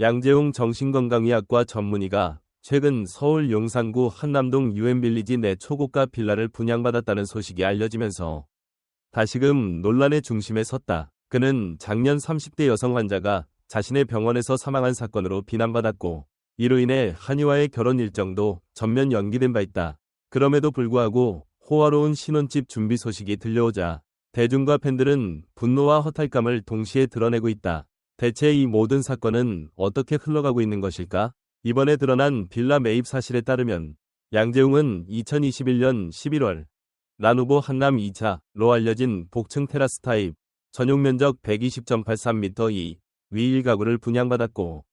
양재웅 정신건강의학과 전문의가 최근 서울 용산구 한남동 유엔빌리지 내 초고가 빌라를 분양받았다는 소식이 알려지면서 다시금 논란의 중심에 섰다. 그는 작년 30대 여성 환자가 자신의 병원에서 사망한 사건으로 비난받았고 이로 인해 한이와의 결혼 일정도 전면 연기된 바 있다. 그럼에도 불구하고 호화로운 신혼집 준비 소식이 들려오자 대중과 팬들은 분노와 허탈감을 동시에 드러내고 있다. 대체 이 모든 사건은 어떻게 흘러가고 있는 것일까? 이번에 드러난 빌라 매입 사실에 따르면 양재웅은 2021년 11월 란후보 한남 2차로 알려진 복층 테라스 타입 전용 면적 120.83m 위 1가구를 분양받았고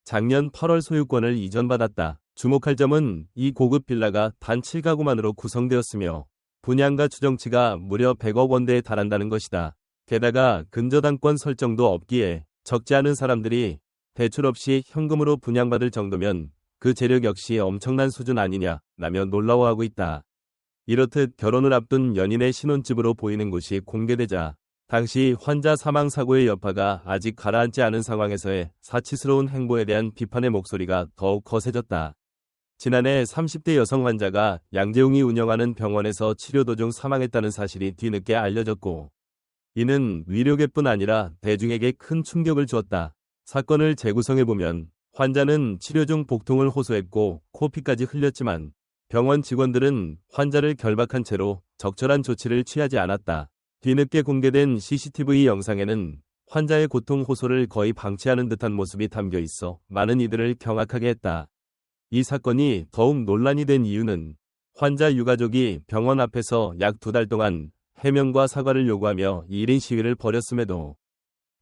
작년 8월 소유권을 이전받았다. 주목할 점은 이 고급 빌라가 단 7가구만으로 구성되었으며 분양가 추정치가 무려 100억 원대에 달한다는 것이다. 게다가 근저당권 설정도 없기에 적지 않은 사람들이 대출 없이 현금으로 분양받을 정도면 그 재력 역시 엄청난 수준 아니냐라며 놀라워하고 있다. 이렇듯 결혼을 앞둔 연인의 신혼집으로 보이는 곳이 공개되자 당시 환자 사망 사고의 여파가 아직 가라앉지 않은 상황에서의 사치스러운 행보에 대한 비판의 목소리가 더욱 거세졌다. 지난해 30대 여성 환자가 양재웅이 운영하는 병원에서 치료 도중 사망했다는 사실이 뒤늦게 알려졌고 이는 위료계뿐 아니라 대중에게 큰 충격을 주었다. 사건을 재구성해보면 환자는 치료 중 복통을 호소했고 코피까지 흘렸지만 병원 직원들은 환자를 결박한 채로 적절한 조치를 취하지 않았다. 뒤늦게 공개된 CCTV 영상에는 환자의 고통 호소를 거의 방치하는 듯한 모습이 담겨 있어 많은 이들을 경악하게 했다. 이 사건이 더욱 논란이 된 이유는 환자 유가족이 병원 앞에서 약 2달 동안 해명과 사과를 요구하며 1인 시위를 벌였음에도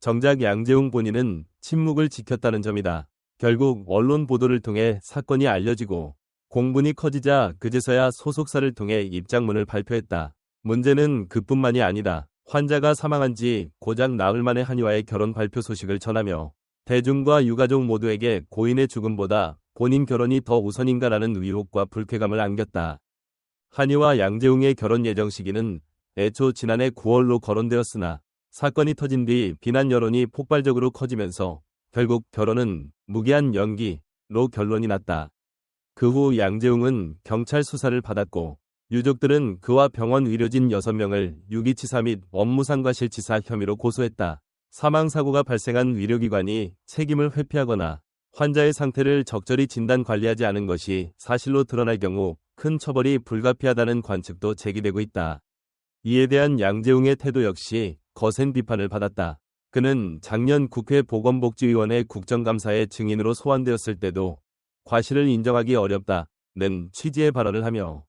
정작 양재웅 본인은 침묵을 지켰다는 점이다. 결국 언론 보도를 통해 사건이 알려지고 공분이 커지자 그제서야 소속사를 통해 입장문을 발표했다. 문제는 그뿐만이 아니다. 환자가 사망한 지 고작 나흘 만에 한이와의 결혼 발표 소식을 전하며 대중과 유가족 모두에게 고인의 죽음보다 본인 결혼이 더 우선인가라는 의혹과 불쾌감을 안겼다. 한이와 양재웅의 결혼 예정 시기는 애초 지난해 9월로 거론되었으나 사건이 터진 뒤 비난 여론이 폭발적으로 커지면서 결국 결혼은 무기한 연기로 결론이 났다. 그 후 양재웅은 경찰 수사를 받았고 유족들은 그와 병원 의료진 6명을 유기치사 및 업무상과실치사 혐의로 고소했다. 사망사고가 발생한 의료기관이 책임을 회피하거나 환자의 상태를 적절히 진단 관리하지 않은 것이 사실로 드러날 경우 큰 처벌이 불가피하다는 관측도 제기되고 있다. 이에 대한 양재웅의 태도 역시 거센 비판을 받았다. 그는 작년 국회 보건복지위원회 국정감사에 증인으로 소환되었을 때도 과실을 인정하기 어렵다는 취지의 발언을 하며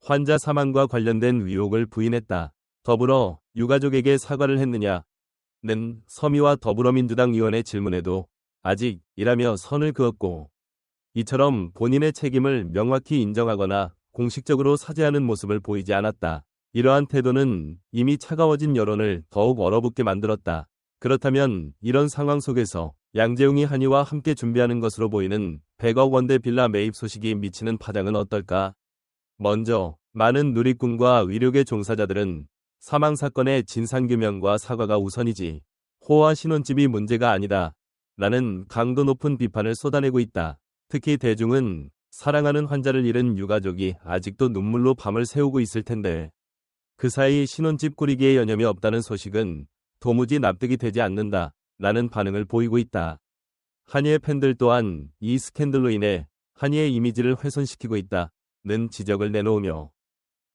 환자 사망과 관련된 의혹을 부인했다. 더불어 유가족에게 사과를 했느냐는 서미와 더불어민주당 의원의 질문에도 아직이라며 선을 그었고 이처럼 본인의 책임을 명확히 인정하거나 공식적으로 사죄하는 모습을 보이지 않았다. 이러한 태도는 이미 차가워진 여론을 더욱 얼어붙게 만들었다. 그렇다면 이런 상황 속에서 양재웅이 한이와 함께 준비하는 것으로 보이는 100억 원대 빌라 매입 소식이 미치는 파장은 어떨까? 먼저 많은 누리꾼과 의료계 종사자들은 사망사건의 진상규명과 사과가 우선이지 호화 신혼집이 문제가 아니다 라는 강도 높은 비판을 쏟아내고 있다. 특히 대중은 사랑하는 환자를 잃은 유가족이 아직도 눈물로 밤을 새우고 있을 텐데 그 사이 신혼집 꾸리기에 여념이 없다는 소식은 도무지 납득이 되지 않는다 라는 반응을 보이고 있다. 한이의 팬들 또한 이 스캔들로 인해 한이의 이미지를 훼손시키고 있다는 지적을 내놓으며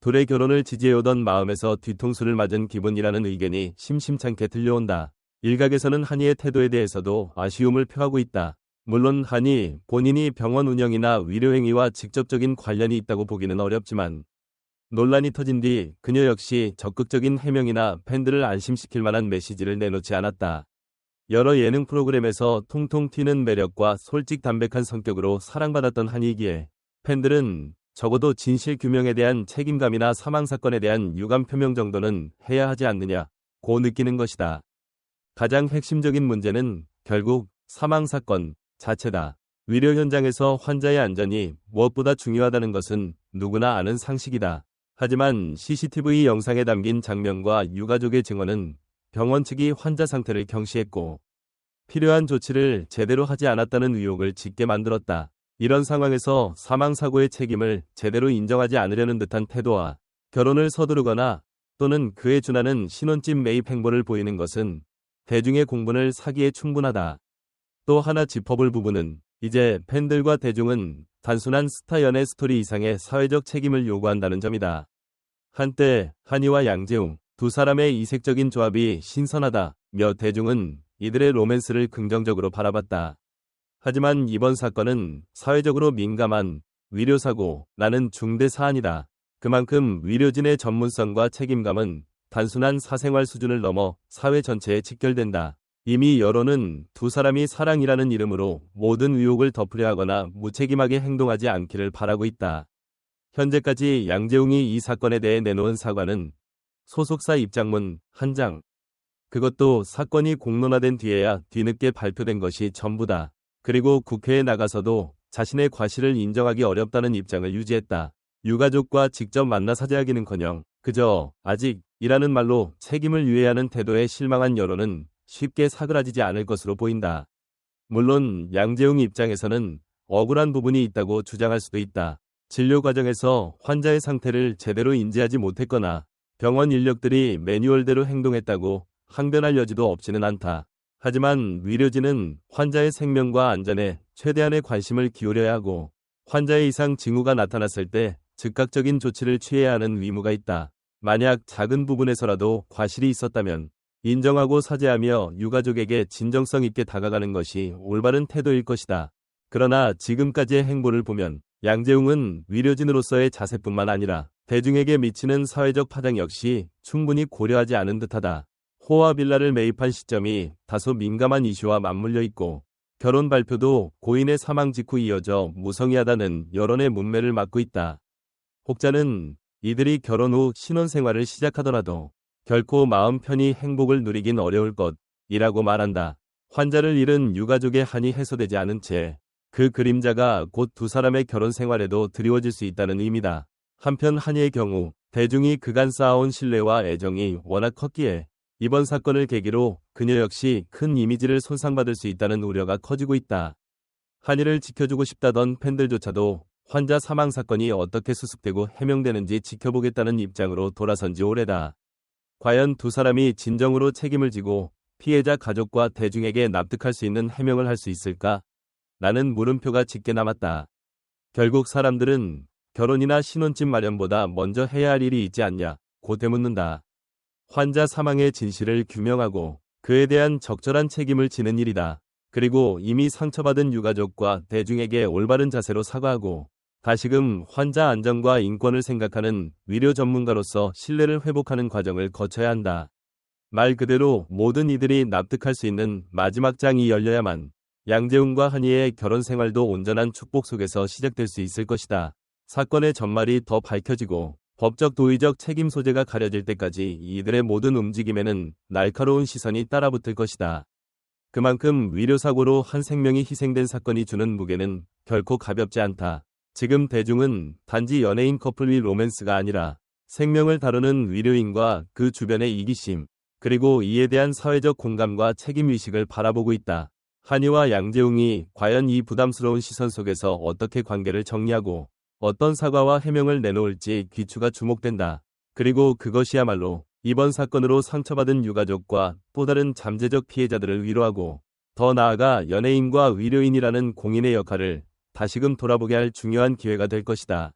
둘의 결혼을 지지해오던 마음에서 뒤통수를 맞은 기분이라는 의견이 심심찮게 들려온다. 일각에서는 한이의 태도에 대해서도 아쉬움을 표하고 있다. 물론 한이 본인이 병원 운영이나 의료행위와 직접적인 관련이 있다고 보기는 어렵지만 논란이 터진 뒤 그녀 역시 적극적인 해명이나 팬들을 안심시킬 만한 메시지를 내놓지 않았다. 여러 예능 프로그램에서 통통 튀는 매력과 솔직담백한 성격으로 사랑받았던 한이기에 팬들은 적어도 진실 규명에 대한 책임감이나 사망사건에 대한 유감 표명 정도는 해야 하지 않느냐고 느끼는 것이다. 가장 핵심적인 문제는 결국 사망사건 자체다. 의료 현장에서 환자의 안전이 무엇보다 중요하다는 것은 누구나 아는 상식이다. 하지만 CCTV 영상에 담긴 장면과 유가족의 증언은 병원 측이 환자 상태를 경시했고 필요한 조치를 제대로 하지 않았다는 의혹을 짓게 만들었다. 이런 상황에서 사망사고의 책임을 제대로 인정하지 않으려는 듯한 태도와 결혼을 서두르거나 또는 그에 준하는 신혼집 매입 행보를 보이는 것은 대중의 공분을 사기에 충분하다. 또 하나 짚어볼 부분은 이제 팬들과 대중은 단순한 스타 연애 스토리 이상의 사회적 책임을 요구한다는 점이다. 한때 한이와 양재웅 두 사람의 이색적인 조합이 신선하다며 대중은 이들의 로맨스를 긍정적으로 바라봤다. 하지만 이번 사건은 사회적으로 민감한 위료사고라는 중대 사안이다. 그만큼 위료진의 전문성과 책임감은 단순한 사생활 수준을 넘어 사회 전체에 직결된다. 이미 여론은 두 사람이 사랑이라는 이름으로 모든 의혹을 덮으려 하거나 무책임하게 행동하지 않기를 바라고 있다. 현재까지 양재웅이 이 사건에 대해 내놓은 사과는 소속사 입장문 한 장. 그것도 사건이 공론화된 뒤에야 뒤늦게 발표된 것이 전부다. 그리고 국회에 나가서도 자신의 과실을 인정하기 어렵다는 입장을 유지했다. 유가족과 직접 만나 사죄하기는커녕 그저 아직이라는 말로 책임을 유예하는 태도에 실망한 여론은 쉽게 사그라지지 않을 것으로 보인다. 물론 양재웅 입장에서는 억울한 부분이 있다고 주장할 수도 있다. 진료 과정에서 환자의 상태를 제대로 인지하지 못했거나 병원 인력들이 매뉴얼대로 행동했다고 항변할 여지도 없지는 않다. 하지만 의료진은 환자의 생명과 안전에 최대한의 관심을 기울여야 하고 환자의 이상 징후가 나타났을 때 즉각적인 조치를 취해야 하는 의무가 있다. 만약 작은 부분에서라도 과실이 있었다면 인정하고 사죄하며 유가족에게 진정성 있게 다가가는 것이 올바른 태도일 것이다. 그러나 지금까지의 행보를 보면 양재웅은 의료진으로서의 자세뿐만 아니라 대중에게 미치는 사회적 파장 역시 충분히 고려하지 않은 듯하다. 호화 빌라를 매입한 시점이 다소 민감한 이슈와 맞물려 있고 결혼 발표도 고인의 사망 직후 이어져 무성의하다는 여론의 문매를 맞고 있다. 혹자는 이들이 결혼 후 신혼생활을 시작하더라도 결코 마음 편히 행복을 누리긴 어려울 것이라고 말한다. 환자를 잃은 유가족의 한이 해소되지 않은 채 그 그림자가 곧 두 사람의 결혼 생활에도 드리워질 수 있다는 의미다. 한편 한이의 경우 대중이 그간 쌓아온 신뢰와 애정이 워낙 컸기에 이번 사건을 계기로 그녀 역시 큰 이미지를 손상받을 수 있다는 우려가 커지고 있다. 한이를 지켜주고 싶다던 팬들조차도 환자 사망 사건이 어떻게 수습되고 해명되는지 지켜보겠다는 입장으로 돌아선 지 오래다. 과연 두 사람이 진정으로 책임을 지고 피해자 가족과 대중에게 납득할 수 있는 해명을 할 수 있을까? 라는 물음표가 짙게 남았다. 결국 사람들은 결혼이나 신혼집 마련보다 먼저 해야 할 일이 있지 않냐고 되묻는다. 환자 사망의 진실을 규명하고 그에 대한 적절한 책임을 지는 일이다. 그리고 이미 상처받은 유가족과 대중에게 올바른 자세로 사과하고 다시금 환자 안전과 인권을 생각하는 의료 전문가로서 신뢰를 회복하는 과정을 거쳐야 한다. 말 그대로 모든 이들이 납득할 수 있는 마지막 장이 열려야만 양재웅과 한이의 결혼 생활도 온전한 축복 속에서 시작될 수 있을 것이다. 사건의 전말이 더 밝혀지고 법적 도의적 책임 소재가 가려질 때까지 이들의 모든 움직임에는 날카로운 시선이 따라붙을 것이다. 그만큼 의료사고로 한 생명이 희생된 사건이 주는 무게는 결코 가볍지 않다. 지금 대중은 단지 연예인 커플 위 로맨스가 아니라 생명을 다루는 의료인과 그 주변의 이기심, 그리고 이에 대한 사회적 공감과 책임의식을 바라보고 있다. 한이와 양재웅이 과연 이 부담스러운 시선 속에서 어떻게 관계를 정리하고 어떤 사과와 해명을 내놓을지 귀추가 주목된다. 그리고 그것이야말로 이번 사건으로 상처받은 유가족과 또 다른 잠재적 피해자들을 위로하고 더 나아가 연예인과 의료인이라는 공인의 역할을 다시금 돌아보게 할 중요한 기회가 될 것이다.